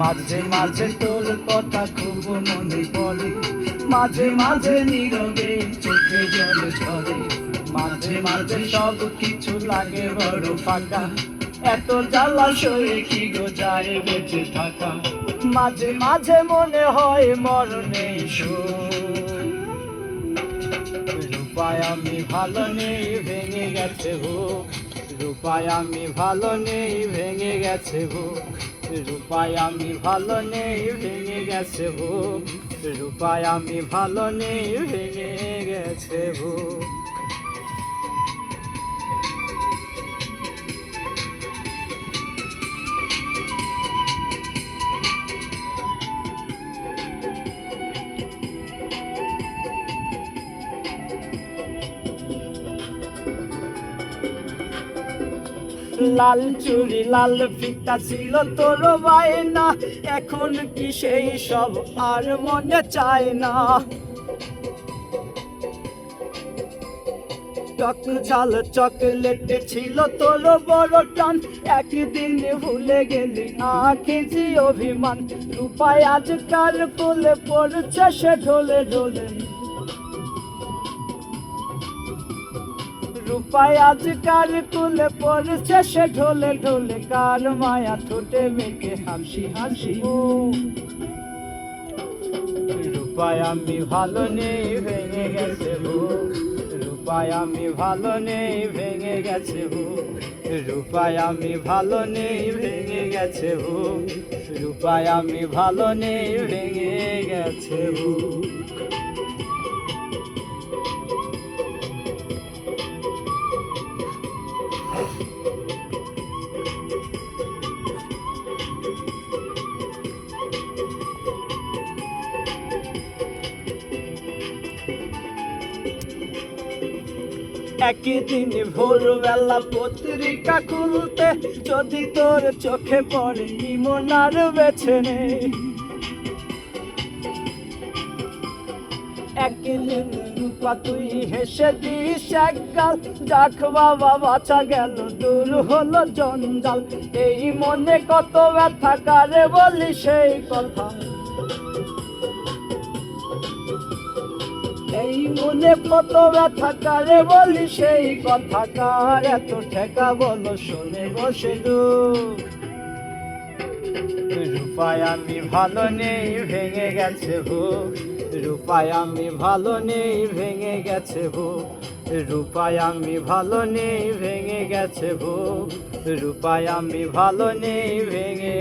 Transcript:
মাঝে মাঝে তোর কথা খুব মনে পড়ে, মাঝে মাঝে নীরবে চোখে জল ঝরে, মাঝে মাঝে সব কিছু লাগে বড় ফাঁকা, এত জ্বালাশয়ে কি গো যায় বেঁচে থাকা। মাঝে মাঝে মনে হয় মরণে রূপায় আমি ভালো নেই, ভেঙে গেছে বুক। রূপায় আমি ভালো নেই, ভেঙে গেছে বুক। রূপায় আমি ভালো নেই, ভেঙে গেছে বুক। রূপায় আমি ভালো নেই, ভেঙে গেছে বুক। লাল চুড়ি লাল ফিতা ছিল তোর বায়না, এখন কি সেই সব আর মনে চায় না। টক ঝাল চকলেট ছিল তোর বড় টান, একদিন ভুলে গেলি আঁখি যে অভিমান। রূপায় আজকাল কোলে পড়ছে সে ঢোলে ঢোলে, রূপায় আজকাল কুলে পড়ছে সে ঢোলে ঢোলে। কার মায়া ঠোঁটে মেখে হাসি হাসি, রূপায় আমি ভালো নেই, ভেঙে গেছে বুক। রূপায় আমি ভালো নেই, ভেঙে গেছে বুক। রূপায় আমি ভালো নেই, ভেঙে গেছে বুক। রূপায় আমি ভালো নেই, ভেঙে গেছে বুক। একদিন ভোরবেলা পত্রিকা খুলতে যদি তোর চোখে পড়ে ইমনার বেছে নে। একদিন রূপা তুই হেসে দিস একগাল, যাক বাবা বাঁচা গেল দূর হলো জঞ্জাল। এই মনে কত ব্যথা কারে বলি সেই কথা, এই মনে কত ব্যথা কারে বলি সেই কথা। কার এত ঠেকা বলো শোনে বসে রূপায় আমি ভালো নেই, ভেঙে গেছে বুক। রূপায় আমি ভালো নেই, ভেঙে গেছে বুক। রূপায় আমি ভালো নেই, ভেঙে গেছে বুক। রূপায় আমি ভালো নেই, ভেঙে